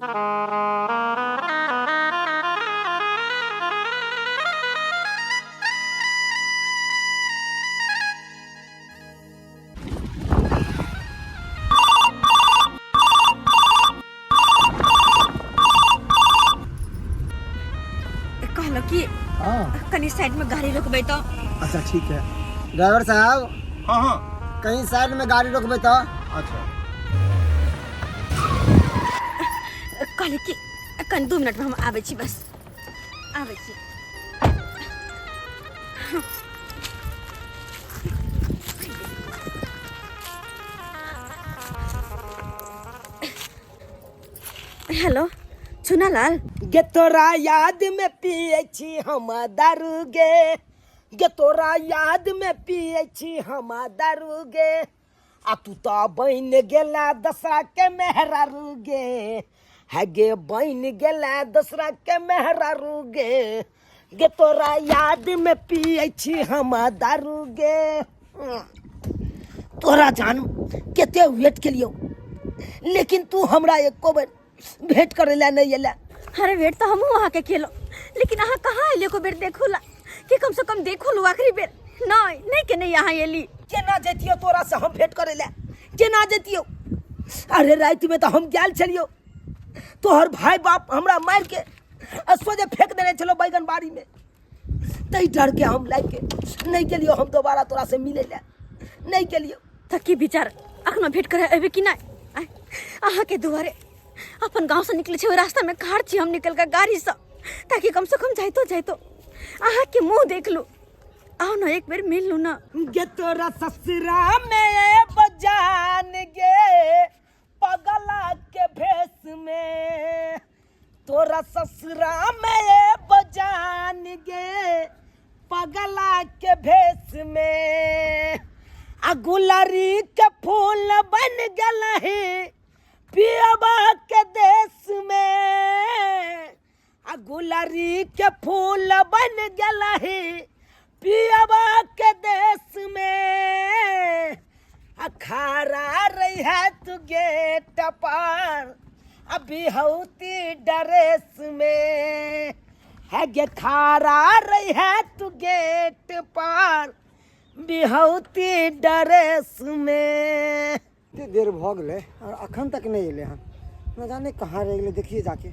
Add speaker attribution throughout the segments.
Speaker 1: कहलो कि कहीं साइड में गाड़ी रोकबे तो।
Speaker 2: अच्छा ठीक है ड्राइवर साहब।
Speaker 3: हाँ हाँ
Speaker 2: कहीं साइड में गाड़ी रोकबे तो।
Speaker 3: अच्छा
Speaker 1: कहले कि कन 2 मिनट में हम आबै छी, बस आबै छी। हेलो चुनालाल।
Speaker 2: गे तोरा याद में पिए छी हम दारू गे तोरा याद में पिए छी हम दारू गे आ तू तो बन गेला दसरा के मेहरारू गे है गे बन गेला दसरा के मेहरारू गे तोरा याद में पिए छी हम दारू गे। तोरा जान केते वेट के लियो लेकिन तू हमरा एको बेर भेंट करे ला नहीं अला।
Speaker 1: अरे वेट तो हम वहाँ के खेलो, लेकिन अहाँ कहाँ अलिए को बेर देखूला कि कम से कम देखू लू आखिरी बेर। नहीं नहीं के नहीं यहाँ अली।
Speaker 2: केना जतियो तोरा से हम भेंट करे ला, केना जतियो। अरे रात में तो हम गेल छलियो, तोहर भाई बाप हमरा मार के सोझे फेंक देने चलो बैगन बाड़ी में। तई डर के हम लाइक के नहीं के लियो, हम दोबारा तोरा से मिले ला नहीं के लियो।
Speaker 1: तकी विचार अखनो भेंट करे अबे कि नहीं। अहाँ के दुआरे अपन गांव से निकले छे, रास्ता में खाड़ छी हम निकल के गाड़ी से, ताकि कम से कम जाइतो अहाँ के मुंह देख लू। आओ ना एक बार मिल लू ना।
Speaker 2: गे तोरा ससुरा में बजान गे पगला के भेस में, तोरा ससुरा में बजान गे पगला के भेस में आ गुलारी के फूल बन गल है पियबा के देश में आ गुलारी के फूल बन गल है पियबा के देश में। अखारा रही है तू गेट पर अभी होती ड्रेस में है गे खारा रही है तू गेट पर बिहौती ड्रेस में।
Speaker 4: इतनी देर भ गए और अखन तक नहीं अले हन, न जाने कहाँ रह गए। देखिए जाके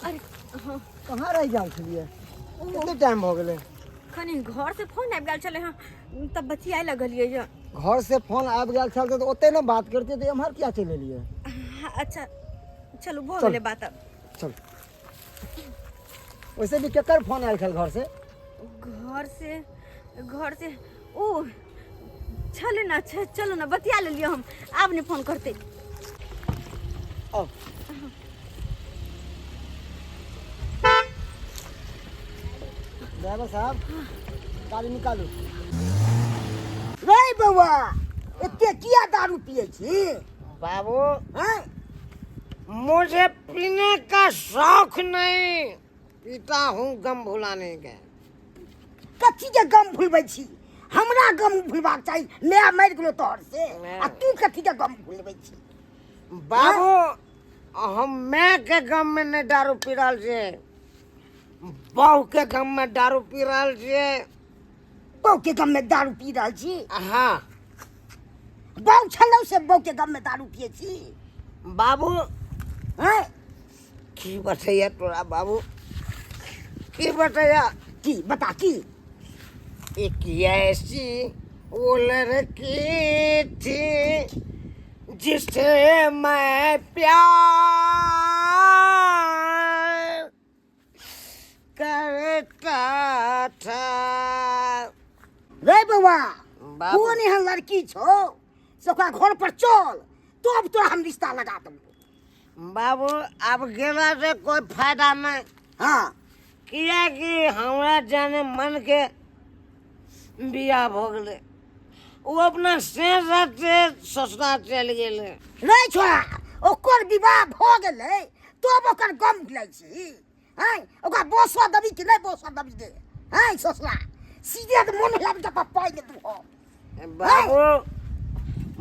Speaker 1: अरे हाँ
Speaker 4: कहाँ रह जाल छलिए, कितने टाइम हो गए।
Speaker 1: खनी घर से फोन आबि गेल छले। हाँ तब बतियाए लगलिए जे।
Speaker 4: घर से फोन आबि गेल छल तो ओते न बात करते तो एम्हर क्या चले लिए।
Speaker 1: हाँ, अच्छा चलू भ
Speaker 4: चल।
Speaker 1: गेले बात। अब
Speaker 4: चल वैसे भी केकर फोन आयल छल घर से
Speaker 1: ओ चले ना चलो ना बतिया ले लियो। हम आब ने फोन करते।
Speaker 4: आओ ड्राइवर साहब गाड़ी निकालू।
Speaker 2: रे बउआ इतने किया दारू पिए छी।
Speaker 5: बाबू
Speaker 2: हैं
Speaker 5: मुझे पीने का शौक नहीं, पीता हूँ गम भुलाने का।
Speaker 2: कथी के गम भूलबै छी, हमरा गम भूलबाक चाही। नया मार गेलो तोहर से आ तू कथी के गम भूलबै छी।
Speaker 5: बाबू हम मैं के गम में नहीं दारू पी रहा छे, बहू के गम में दारू पी रहा छे।
Speaker 2: बहू के गम में दारू पी रहल छी।
Speaker 5: हाँ
Speaker 2: बहू छलौ से बहू के गम में दारू पिए छी।
Speaker 5: बाबू
Speaker 2: हैं
Speaker 5: की बताइए तोरा बाबू, की बताइए।
Speaker 2: की बता की।
Speaker 5: एक ऐसी वो लड़की थी जिसे मैं प्यार करता था।
Speaker 2: रे बउआ
Speaker 5: बाबू।
Speaker 2: कौन यहाँ लड़की छो से ओकरा घर पर चल, तो अब तोरा हम रिश्ता लगा देबो।
Speaker 5: बाबू अब गेला से कोई फायदा नहीं,
Speaker 2: हाँ
Speaker 5: किया कि हमरा जाने मन के बियाह हो गए। वो अपना से ससुराल चल गए।
Speaker 2: रे छोरा ओकर विवाह भ गेलै तो अब ओकर गम भुलै छी। हैं ओकरा बोसो दबी कि नहीं बोसो दबी दे। हैं ससुरा सीधे तो मन लाग जब पाई ले तू हो।
Speaker 5: बाबू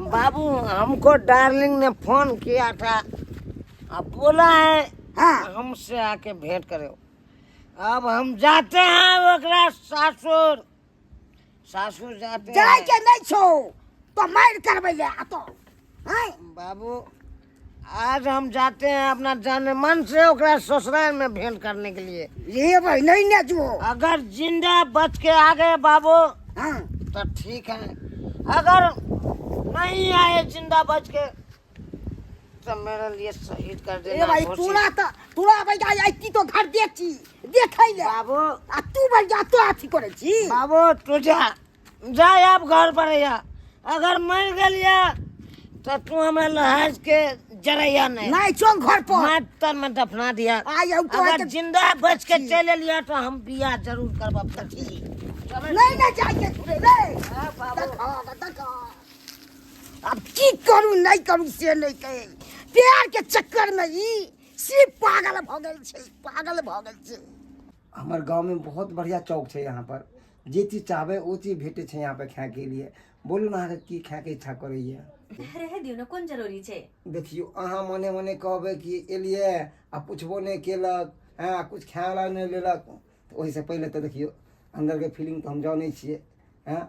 Speaker 5: बाबू हमको डार्लिंग ने फोन किया था, अब बोला है
Speaker 2: हाँ
Speaker 5: हमसे आके भेंट करो। अब हम जाते हैं ओकरा सासुर, सासुर जाते
Speaker 2: जाए
Speaker 5: हैं।
Speaker 2: के नहीं छो तो मार करबे ले आ तो हैं
Speaker 5: बाबू आज हम जाते हैं अपना जाने मन से ओकरा ससुराल में भेंट करने के लिए।
Speaker 2: ये भाई नहीं ना जो
Speaker 5: अगर जिंदा बच के आ गए बाबू
Speaker 2: हाँ
Speaker 5: तो ठीक है, अगर नहीं आए जिंदा बच के तो मेरे लिए शहीद कर
Speaker 2: ए
Speaker 5: देना।
Speaker 2: भाई
Speaker 5: घोषित।
Speaker 2: तूरा भाई आईती तो घर देखी देखै ले
Speaker 5: बाबू
Speaker 2: आ तू भाई जा तो अथी करे छी
Speaker 5: बाबू तू जा आप घर पर या, अगर मर गलिया तो तू हमरा लहाज के जरैया नहीं
Speaker 2: नहीं चो घर पर
Speaker 5: मैं तन में दफना दिया।
Speaker 2: आ जाऊ तो
Speaker 5: अगर जिंदा बच के चले लिया तो हम बियाह जरूर करब सखी।
Speaker 2: नहीं ना जाके छुड़े रे देखा अब की करू नहीं करू से नहीं कहे प्यार के चक्कर में ही सिर्फ पागल भ गेल छै, पागल भ गेल छै।
Speaker 4: हमार गांव में बहुत बढ़िया चौक है यहाँ पर, जे चीज चाहबे वो चीज भेटे छै यहाँ पे खाए के लिए। बोलू ना अहाँ की खाए के इच्छा करैया।
Speaker 1: रहे दियो ना कोन जरूरी छै।
Speaker 4: देखियो अहाँ मने मने कहबे कि एलिए आ पूछबो नहीं केलक, हाँ कुछ खाए वाला नहीं लेलक, तो वही से पहले तो देखियो अंदर के फीलिंग तो हम जाने छिए। हाँ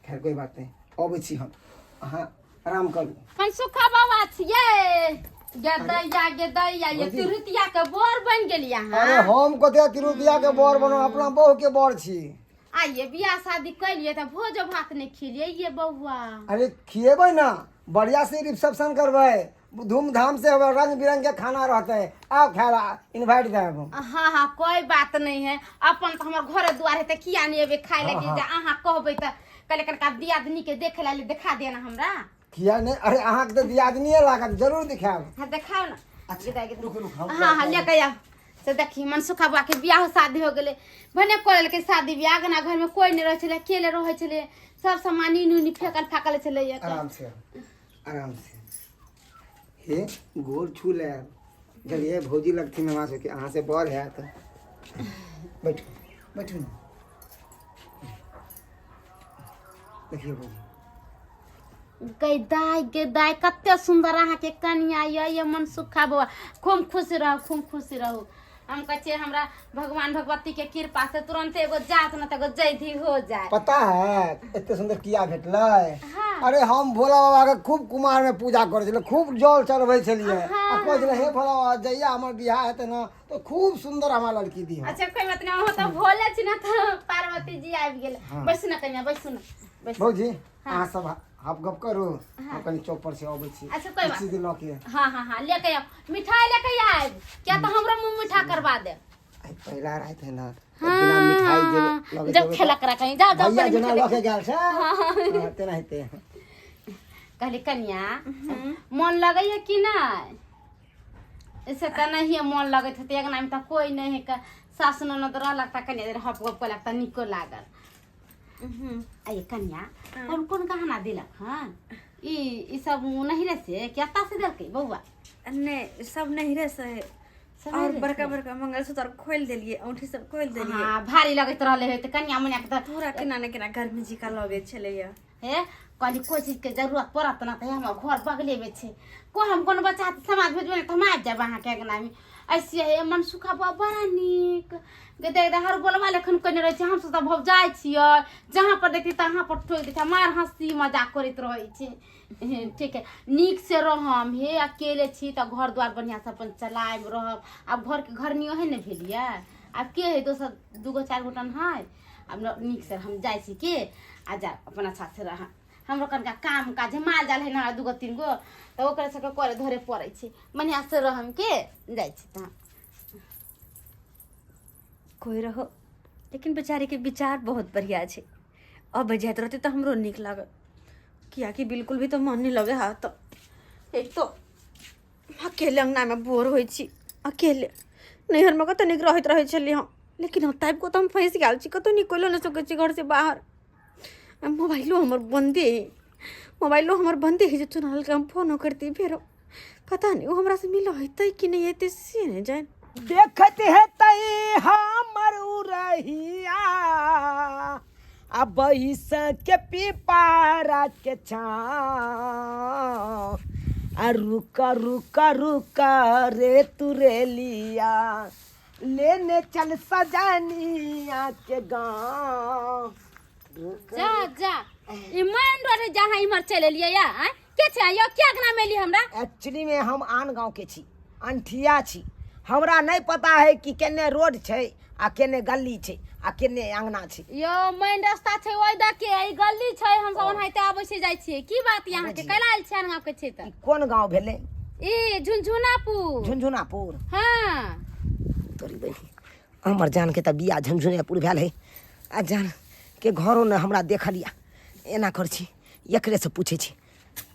Speaker 4: खैर कोई बात नहीं, अबै छी हम, अहाँ आराम करू।
Speaker 3: हम सुखा बाबा छियै गेदैया ये तिरुतिया के बर बन गेलिया
Speaker 4: अरे हम कते तिरुतिया के बर बनो, अपना बहू के बर छी।
Speaker 3: आइए बियाह शादी कैलिए त भोज भात नहीं खिलिए ये बउआ।
Speaker 4: अरे खिएबै ना, बढ़िया से रिसेप्शन करबै, धूमधाम से होबै, रंग बिरंग के खाना रहते, आओ खाला इनवाइट देब।
Speaker 3: हाँ हाँ कोई बात नहीं है, अपन तो हमर घरे दुआर है त किया नहीं एबे खाए लगे जे अहाँ कहबै त कले कनका दियादनी के देखे ला देखा देना हमरा।
Speaker 4: किया नहीं, अरे अहाँ के तो दियादनीये लागत, जरूर दिखाएब।
Speaker 3: हाँ दिखाओ ना।
Speaker 4: रुक
Speaker 3: हाँ हाँ लेके आओ से देखी मनसुखा बुआ के बियाह शादी हो गेले, भने कोल के शादी बियाह गना घर में कोई नहीं रहे छले, अकेले रहे छले, सब सामान नुनी फेकल फाकल छले।
Speaker 4: आराम से आराम से हे गोर छू ले, जब ये भौजी लगती नवा से कि अहाँ से बर है तो बैठो बैठो ना। देखिए भौजी
Speaker 3: गदाई कते सुंदर अहाँ के कन्या ये मनसुखा बुआ, खूब खुश रहो खूब खुश रहो। हम कहे हमरा भगवान भगवती के कृपा से तुरंत एगो जात न त एगो जैधी हो जाए।
Speaker 4: पता है इतने सुंदर किया भेटलै।
Speaker 3: हाँ।
Speaker 4: अरे हम भोला बाबा के खूब कुमार में पूजा करे छलिए, खूब जल चढ़बै छलिए,
Speaker 3: हाँ।
Speaker 4: आ कहै छलै हे भोला बाबा जइया हमर बियाह हेतै ना तो खूब सुंदर हमरा लड़की दी।
Speaker 3: अच्छा कोई बात नहीं, हो त भोले छी न त पार्वती जी आबि गेल।
Speaker 4: हाँ।
Speaker 3: बैसु न कन्या बैसु न बैसु।
Speaker 4: भौजी अहाँ सब आप गप करू, हम कनी चौक पर से अबै छी।
Speaker 3: अच्छा, कोई बात।
Speaker 4: चीज लऽ के
Speaker 3: हाँ हाँ हाँ लेके आओ, मिठाई लेके आए क्या तो हमरा मुंह मीठा करवा दे।
Speaker 4: आई पहिला रात है ना,
Speaker 3: हाँ,
Speaker 4: बिना मिठाई जे लगे
Speaker 3: जब खेला करा कहीं जाओ जाओ
Speaker 4: भैया
Speaker 3: पहले
Speaker 4: जना
Speaker 3: मिठाई
Speaker 4: लऽ के गेल छै। हाँ, तेना हेतै।
Speaker 3: कहली कन्या मन लगैया कि नहीं? ऐसे तो नहीं मन लगत है, एक नाम तो कोई नहीं है का सास ननद रह लगता कन्या देर हप गप को लगता निको लागल। आइए कन्या कौन कौन गहना दिलक हन? ई सब नहीं रे से क्या ता से देलकै बउआ?
Speaker 1: ने सब नहीं रे से
Speaker 3: सब
Speaker 1: और
Speaker 3: नहीं
Speaker 1: बड़का बड़का मंगलसूत्र खोल देलिए, औंठी सब खोल देलिए।
Speaker 3: हाँ भारी लगत रहले है त कन्या मने के त
Speaker 1: पूरा केना ने केना घर में जिका लगे छलैया।
Speaker 3: हे कहली कोई चीज के जरूरत पड़त ना त हमर घर बगले में छे, को हम कोनो बच्चा समाज भेजबे त हम आ जाब अहाँ के अंगना में। ऐसे है मनसुखा बुआ बड़ा नीक गदे हर बोलवा लेखन कने रहे छे, हम सब भव जाय छियै जहां पर देखी तहां पर ठोक दे छे, मार हंसी मजाक करत रहे छे। ठीक है नीक से रहम, हे अकेले छी त घर द्वार बढ़िया से अपन चलाएब रहब। अब घर के घर नियो है न भेलिया, अब के है दोसर दूगो चार गोटन है, अब नीक से हम जाय छी के आ जा अपन अच्छा से रह। हमरो कनका काम काज माल जाल है ना दूगो तीन गो त ओकरे सबके करे धरे पड़े छे, बढ़िया से रहम के जाय छी त।
Speaker 1: कोई रहो, लेकिन बेचारे के विचार बहुत बढ़िया छे। अब जात रहते तो हमरो निक लागत, किया कि बिल्कुल भी तो मन नहीं लगे। हाँ तो एक तो अकेले अंगना में बोर हो छी, अकेले नैहर में कत निक रहत रहे छली हम, लेकिन हम टाइप को तो हम फंस गेल छी, कतो निकलो न सके छी घर से बाहर। मोबाइलो हमर बंदे है, जो चुनाल के हम फोन करती फिर पता नहीं वो हमरा से मिलो है कि नहीं है से नहीं जान।
Speaker 2: देखत है तई हमर उरहिया अब बैस के पिपारा के छाँव आ रुका रुका रुका रे तुरेलिया लेने चल सजनिया के गाँव।
Speaker 3: जा जा ई मन रे जहां इमर चले लिया या आय? के छै यो क्या गना मेली हमरा?
Speaker 2: एक्चुअली में हम आन गांव के छी, अंठिया छी। हमरा नहीं पता है कि केने रोड छै आ केने गली छै आ केने अंगना छै।
Speaker 3: यो मेन रास्ता छै ओइ द के ई गली छै हम सब ओनाइते आबै छै जाइ छियै। की बात यहाँ के कैला आइल छै गांव के छै त?
Speaker 2: कोन गांव भेले?
Speaker 3: ई झुनझुनापुर।
Speaker 2: झुनझुनापुर।
Speaker 3: हां
Speaker 2: तोरी बहिनी हमर जान के त बिया झुनझुनापुर भेल है। आ जान के घरों ने हमरा देखलिया एना कर छी, एकरे से पूछे छी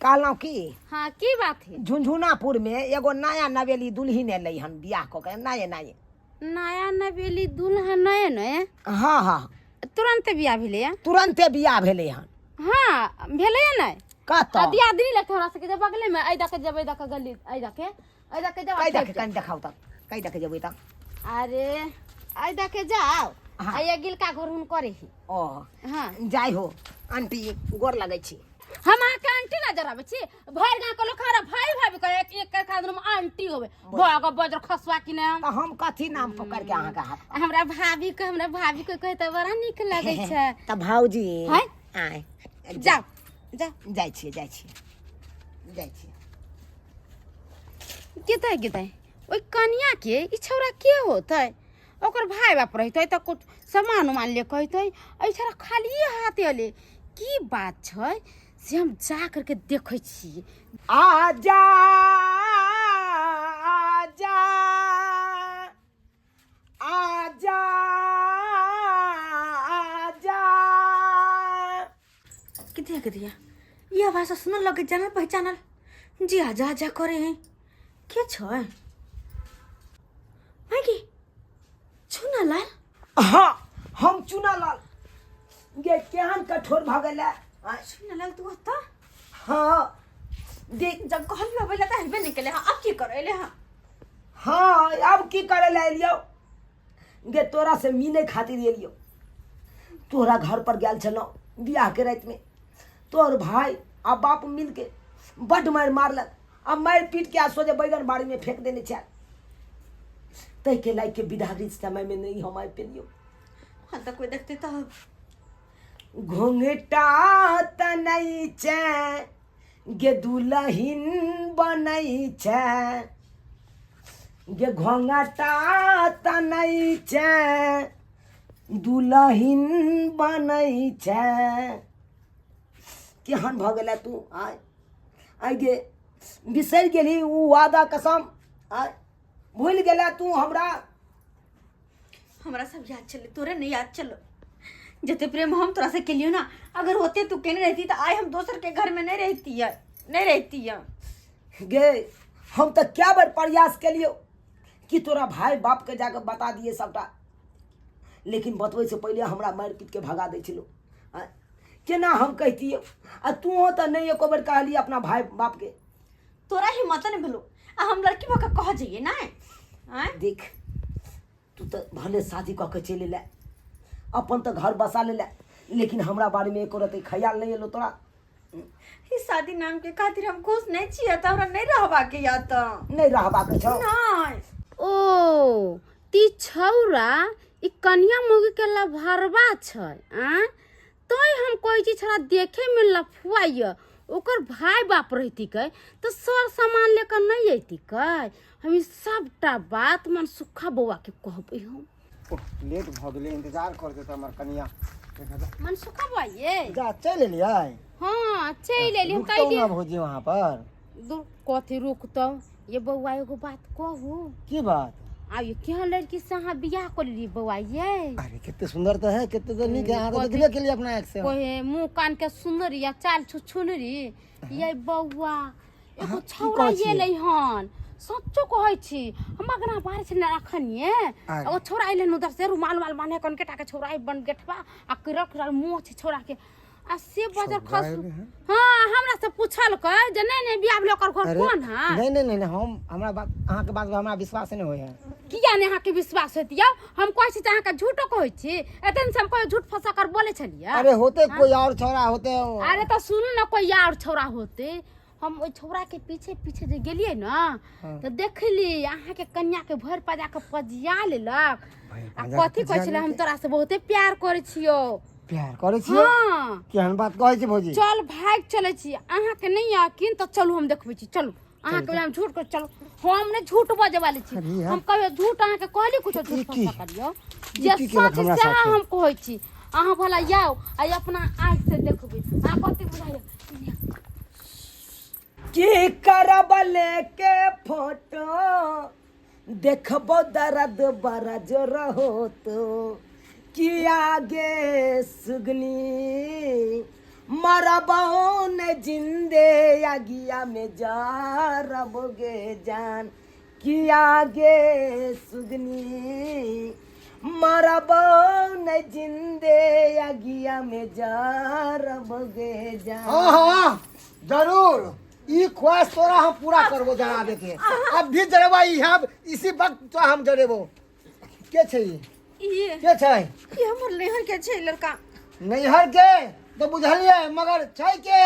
Speaker 2: कहलौं की।
Speaker 3: हां की बात है?
Speaker 2: झुनझुनापुर में एगो नया नवेली दुल्हिन एलै हन बियाह क के नए नए।
Speaker 3: नया नवेली दुल्हन नए नए?
Speaker 2: हाँ हाँ
Speaker 3: तुरंत बियाह भेलै या?
Speaker 2: तुरंते बियाह भेलै हन।
Speaker 3: हां भेलै या नै?
Speaker 2: कत
Speaker 3: दियादनी लग हमरा से के बगले में आई द के जबै द के गली आई द के जब
Speaker 2: कई देख कन देखाओ त कई देख जेबै त।
Speaker 3: अरे आई द के जाओ
Speaker 2: हाँ।
Speaker 3: आई गिलका घर हुन करे ही।
Speaker 2: ओ
Speaker 3: हां
Speaker 2: जाय हो आंटी गोर लगै छी।
Speaker 3: हम आके आंटी नजर आवे छी। भर गांव के लोग हमरा भाई भाभी कहे एक एक के खातिर में आंटी होवे भग बजर खसवा कि ने
Speaker 2: त हम कथी नाम पकड़ के अहाँ का हाथ
Speaker 3: हमरा भाभी को कहे त बड़ा निक लागे छै।
Speaker 2: त भाऊजी
Speaker 3: हैं?
Speaker 2: आय
Speaker 3: जाओ जा
Speaker 2: जाय छी जाय छी जाय छी।
Speaker 3: गेतै ओइ कन्या के ई छौरा के होतै? ओकर भाई बाप रहतै त कुछ सामान उमान ले कहतै ऐ छौरा खाली हाथे अले। की बात छै से हम जा करके देखै छी।
Speaker 2: आजा आजा आजा आजा।
Speaker 1: कितिया ये आवाज सुनल लगे जानल पहचानल जी आजा आजा करे हैं। के छै मागी चुना लाल?
Speaker 2: हाँ हम चुना लाल गे केहन कठोर भ गेलै।
Speaker 1: चुना लाल तू आता
Speaker 2: हाँ
Speaker 1: देख जब कहली अबेला त हेबे निकले। हां अब की करैले? हां
Speaker 2: हाँ अब की करे ला एलियो गे तोरा से मिले खातिर एलियो। तोरा घर पर गेल छलो बियाह के रात में तोर भाई आ बाप मिल के बड मार मारलक। अब मार पीट के सोचे बैगन बाड़ी में फेंक देने छे। तै के लाइक के बिदागरी समय में नहीं हम आइ पेलियो।
Speaker 1: हां त कोई देखते त
Speaker 2: घुंघटा तनई छे गे दुल्हिन बनई छे गे घोंघटा तनई छे दुल्हिन बनई छे। केहन भ गेला तू आय आय गे बिसर गेली उ वादा कसम आय भूल गेला तू हमरा
Speaker 1: सब याद चले तोरे नहीं याद चलो। जते प्रेम हम तोरा से केलियो ना अगर होते तू केने रहती तो आय हम दोसर के घर में नहीं रहती है।
Speaker 2: गे हम तो क्या बार प्रयास कलियो कि तोरा भाई बाप के जाकर बता दिए सबटा, लेकिन बतबै से पहले हमरा मार पीट के भगा दै छलो। केना हम कहतिए आ तू तो नहीं एको बार कहली अपना भाई बाप के।
Speaker 1: तोरा हिम्मत नहीं भेलो आ हम लड़की भका कह जाइए ना।
Speaker 2: देख तू तो भले शादी कह के चले ले अपन तो घर बसा ले लेकिन हमरा बारे में एको रति ख्याल नहीं एलो तोरा।
Speaker 1: इस शादी नाम के खातिर हम खुश नहीं छिए त हमरा नहीं रहबा के या त
Speaker 2: नहीं रहबा के छौ।
Speaker 1: नहीं
Speaker 3: ओ ती छौरा ई कन्या मुगी के लभरवा छै। तोय हम कोई चीज छोरा देखे में लफुआइय ओकर भाई बाप रहती कै तो सर सामान लेकर नहीं अती कै। हम ई सबटा बात मन सुखा बौआ के कहबै। हम
Speaker 4: लेट भ गेलै इंतजार करते त हमर कनिया
Speaker 3: मन सुखा बौआ ये
Speaker 4: जा चल एलियै।
Speaker 3: हां चल एली हम
Speaker 4: रुकतौ
Speaker 3: कहि
Speaker 4: ना भौजी वहां पर।
Speaker 3: कथी रुकतौ ये बौआ एगो बात कहू।
Speaker 4: की बात?
Speaker 3: आइए क्या लड़की से अहाँ बियाह कर ली बउआ ये?
Speaker 4: अरे कितने सुंदर तो है, कितने तो नहीं है। तो देखले के लिए अपना एक से
Speaker 3: कोई मुंह कान के सुंदर या चाल छुछुनरी ये बउआ एगो छौरा ये ले हन सच्चो कहै छी। हम अगना बाहर से रखनिए ओ छौरा आइले उधर से रुमाल माल बांधे कन के टाके छौरा बन गेटवा आ रख मुंह छ छौरा के आ से बजर खस। हां हमरा से पूछ पूछल कर जे नहीं बियाह भेल ओकर घर कोन है?
Speaker 4: नहीं नहीं नहीं हम हमरा बात अहाँ के बात पे हमरा विश्वास नहीं होय है।
Speaker 3: किया नहीं अहाँ के विश्वास होतिया? हम कहै छी अहाँ के झूठो कहै छी, एतन से हम कोई झूठ फंसा कर बोले छलिए।
Speaker 4: अरे होते कोई और छोरा होते।
Speaker 3: अरे तो सुनू ना, कोई और छोरा होते। हम ओइ छोरा के पीछे पीछे जे गेलिए ना तो देखली अहाँ के कन्या के भर पजा के पजिया लेलक आ कथी कहै छले हम तोरा से बहुते प्यार करै छियो।
Speaker 4: प्यार करे छियो?
Speaker 3: हां
Speaker 4: केहन बात कहै छी भौजी?
Speaker 3: चल भाग चले छी, अहाँ के नहीं यकीन तो चलू हम देखबै छी। चलू अहाँ के हम झूठ कर चलो, हम ने झूठ बजे वाली छी। हम कहियो झूठ अहाँ के कहली कुछ झूठ फंसा करियो जे सच से हम कहै छी। अहाँ भला जाओ आ अपना आँख से देखबै अहाँ कथी बुझाइयो।
Speaker 2: की करब लेके फोटो देखबो दर्द बड़ा जोर होतो कि आगे सुगनी मरबो न जिंदे अगिया में जारबोगे जान कि आगे सुगनी मरबो न जिंदे अगिया में जारबोगे जान।
Speaker 4: हाँ जरूर ई ख्वाहिश तोरा हम पूरा करबो जनाबे के। अब भी जरेबा यहाँ इसी वक्त तो हम जरेबो। के छै
Speaker 1: ये
Speaker 4: के छै?
Speaker 1: ये हमर नैहर के छै लड़का।
Speaker 4: नैहर के तो बुझलिए मगर छै के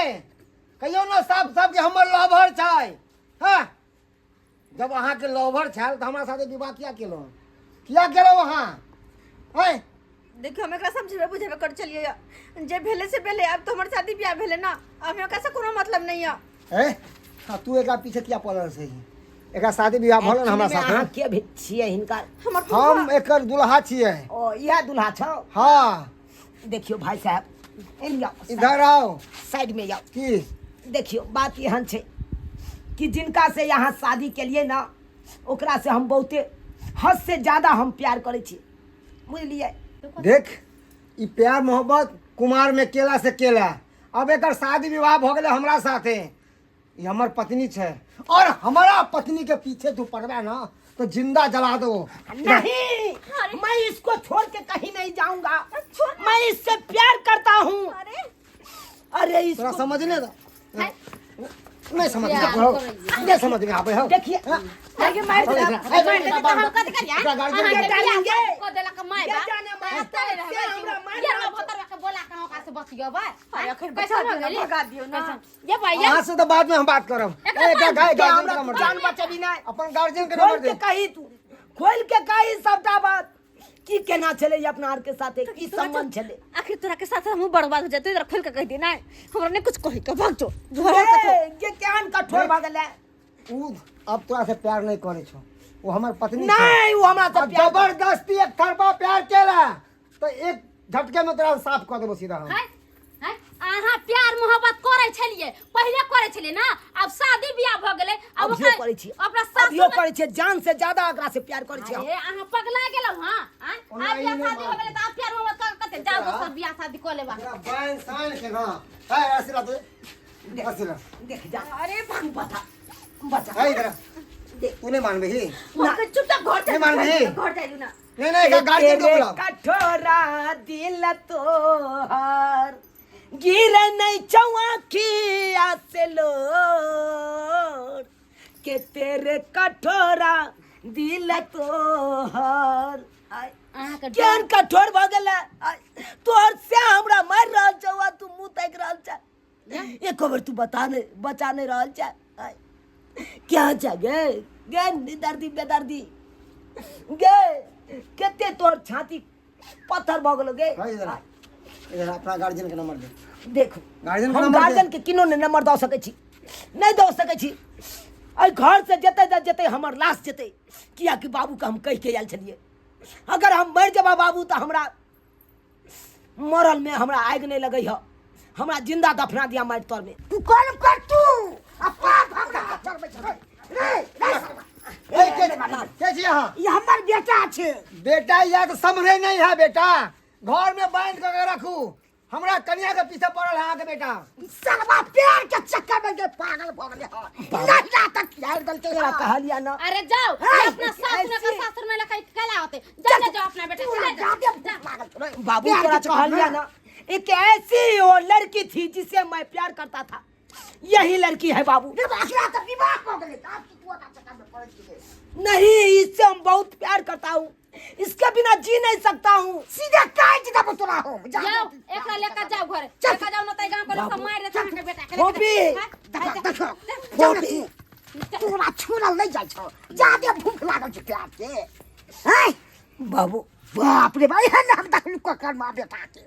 Speaker 4: कहियो ना साफ साफ के हमर लवर छै। हां जब अहाँ के लवर छल तो हमरा साथे विवाह किया केलो? किया केलो वहां? हैं
Speaker 1: देखियो हम एकरा समझबे बुझेबे कर चलिए जे भेले से भेले। अब तो हमर शादी ब्याह भेले ना, अब एकरा से कोनो मतलब नहीं है।
Speaker 4: हाँ तू एकरा पीछे किया पड़ल से? एकरा शादी विवाह भलो न हमरा साथे?
Speaker 2: अहाँ के भी छिए हिनका?
Speaker 4: हम एकर दुल्हा छिए।
Speaker 2: ओ यह दुल्हा छौ?
Speaker 4: हाँ
Speaker 2: देखियो भाई साहब
Speaker 4: इधर आओ,
Speaker 2: साइड में जाओ।
Speaker 4: की
Speaker 2: देखियो बात यहन छै कि जिनका से यहाँ शादी के लिए ना ओकरा से हम बहुते हद से ज्यादा हम प्यार करे छी, बुझलिए?
Speaker 4: देख ई प्यार मोहब्बत कुमार में केला से केला। अब एकर शादी विवाह भ गेले हमरा साथे। ये हमर पत्नी छै और हमारा पत्नी के पीछे तू पड़बे ना तो जिंदा जला दो।
Speaker 2: नहीं मैं इसको छोड़ के कहीं नहीं जाऊंगा, मैं इससे प्यार करता हूँ। अरे
Speaker 4: तोरा
Speaker 2: इसको
Speaker 4: समझने दो नहीं समझ में आवे हो, नहीं समझ में आवे हो।
Speaker 2: देखिए
Speaker 1: आगे मार दे
Speaker 3: हम कथी करिया?
Speaker 4: गाड़ी
Speaker 3: अहाँ के
Speaker 2: डालेंगे।
Speaker 3: बियाह को देलक माय बा।
Speaker 2: जाने माय
Speaker 3: अतरे
Speaker 2: से
Speaker 3: रहबै
Speaker 2: हमरा मार
Speaker 3: ये
Speaker 2: डाल
Speaker 3: ना
Speaker 2: दो।
Speaker 3: भतर के बोला के ओका से बतियबै।
Speaker 1: अरे अखन
Speaker 3: कैसे
Speaker 1: बता
Speaker 3: हो
Speaker 1: दियो
Speaker 3: गेली?
Speaker 1: ना, भगा दियो ना।
Speaker 3: ये भाई ये
Speaker 4: आज से तो बाद में हम बात करब।
Speaker 3: एकरा
Speaker 4: ए गाय
Speaker 2: क्या
Speaker 4: गार्जियन
Speaker 2: हमरा
Speaker 4: का नंबर
Speaker 2: जान
Speaker 4: दे।
Speaker 2: बचबी नहीं?
Speaker 4: अपन गार्जियन के
Speaker 2: खोल
Speaker 4: नंबर
Speaker 2: के
Speaker 4: दे।
Speaker 2: कही तू, खोल के कही सबटा बात की केना चले अपना आर के साथे की संबंध चले।
Speaker 1: आखिर तोरा के साथ हम बर्बाद हो जाते, इधर खोल के कह दे ना, हमरा ने कुछ कहि के भाग जो घर के।
Speaker 2: ये केहन कठोर भगल है?
Speaker 4: ऊ अब तोरा से प्यार नहीं करे छो, वो हमर पत्नी
Speaker 2: नहीं वो हमरा तो
Speaker 4: अब
Speaker 2: प्यार
Speaker 4: जबरदस्ती एक तरफा प्यार केला तो एक झटके में तोरा साफ कर देबो सीधा हम।
Speaker 3: है अहाँ प्यार मोहब्बत करे छलिए, पहले करे छलिए ना, अब शादी बियाह भ गेलै। अब
Speaker 2: अब यो करे छी,
Speaker 3: अपना
Speaker 2: अब
Speaker 3: सास
Speaker 2: यो करे छी, जान से ज्यादा एकरा से प्यार करे छी।
Speaker 3: अरे अहाँ पगला गेलौ। हां
Speaker 4: ओना
Speaker 3: अब
Speaker 4: ई
Speaker 3: बियाह
Speaker 4: नहि
Speaker 3: शादी हो गेलै त अब प्यार मोहब्बत कते जाओ दोसर बियाह शादी कर लेबा।
Speaker 4: तेरा बाइन साइन के ना है आशीर्वाद दे आशीर्वाद।
Speaker 2: देख जा, अरे भंग बता
Speaker 4: है इधर तू नहीं मान बही
Speaker 1: चुपचाप घर
Speaker 4: नहीं मान बही
Speaker 1: घर जाइयो ना।
Speaker 4: नहीं गार्जियन को बुलाओ।
Speaker 2: कठोरा दिल तोहार गिरे नहीं चौआखिया से लोर के तेरे कठोरा दिल तोहार।
Speaker 3: अहाँ के
Speaker 2: केहन कठोर भ गेलै तोहर से हमरा मार रहल छौ, तू मुंह ताकि रहल छ। एक बार तू बचा नहीं रहल छ। क्या छ गे दर्दी बेदर्दी गे केते तोहर छाती पत्थर भ गेलो गे।
Speaker 4: है इधर अपना गार्जियन के नंबर दे।
Speaker 2: देखो
Speaker 4: गार्जियन के
Speaker 2: हम
Speaker 4: नंबर
Speaker 2: गार्जियन के किनो ने नंबर दऽ सकै छी, नहीं दऽ सकै छी। एहि घर से जते हमर लाश जेतै, किया कि बाबू के हम कहि के आयल छलिए अगर हम मर जेबा बाबू तो हमरा मरल में हमरा आग नहीं लगे है, हमरा जिंदा दफना दिया माटि तर में। तू कॉल कर तू अपा हमरा चलबै छै
Speaker 4: क्या चाहिए यहाँ?
Speaker 2: ये हमर बेटा छै।
Speaker 4: बेटा या तो समझे नहीं है बेटा, घर में बांध कर रखू। हमरा कन्या के पीछे पड़ल है आगे बेटा।
Speaker 2: सरवा प्यार के चक्कर में जे पागल भ गेले है लड़का तक यार गलती करा कहलिया ना।
Speaker 3: अरे जाओ अपना सासुर का सासुर में लखई कला होते जा अपना बेटा चले जा।
Speaker 2: बाबू तोरा कहलिया ना, एक ऐसी वो लड़की थी जिसे मैं प्यार करता था, यही लड़की है बाबू।
Speaker 5: एकरा तो विवाह हो गेलै त आप तू ओता चक्कर में पड़ गेलै।
Speaker 2: नहीं, इससे हम बहुत प्यार करता हूँ, इसके बिना जी नहीं सकता हूँ।
Speaker 5: सीधे काट देबो तोरा हम।
Speaker 3: जाओ एकरा लेकर जाओ घरे, लेकर जाओ न त गांव के लोग सब मार देत के बेटा के।
Speaker 2: फोपी
Speaker 5: फोपी तोरा छोड़ल नहीं जाइ छौ, जादे भूख लागल छै प्यार के। हैं
Speaker 2: बाबू,
Speaker 5: बाप रे भाई, है हम देखलू ककर माँ बेटा के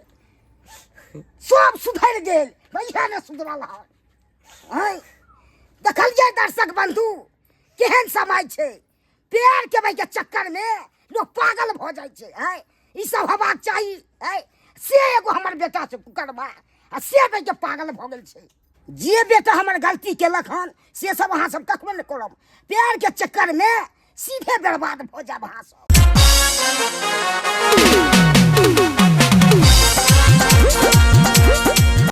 Speaker 5: सब सुधर गेल, भैया ने सुधरल है। देखलिए दर्शक बंधु केहन समय छै, प्यार के भाई के चक्कर में लोग पागल भ जाय छै। है ई सब हेबाक चाही। है से एगो हमर बेटा छै कुकरमा, आ से भाई के पागल भ गेल छै। जे बेटा हमर गलती केलक हन से सब अहाँ सब कखनो न करब। प्यार के चक्कर में सीधे बर्बाद भ जाब अहाँ सब।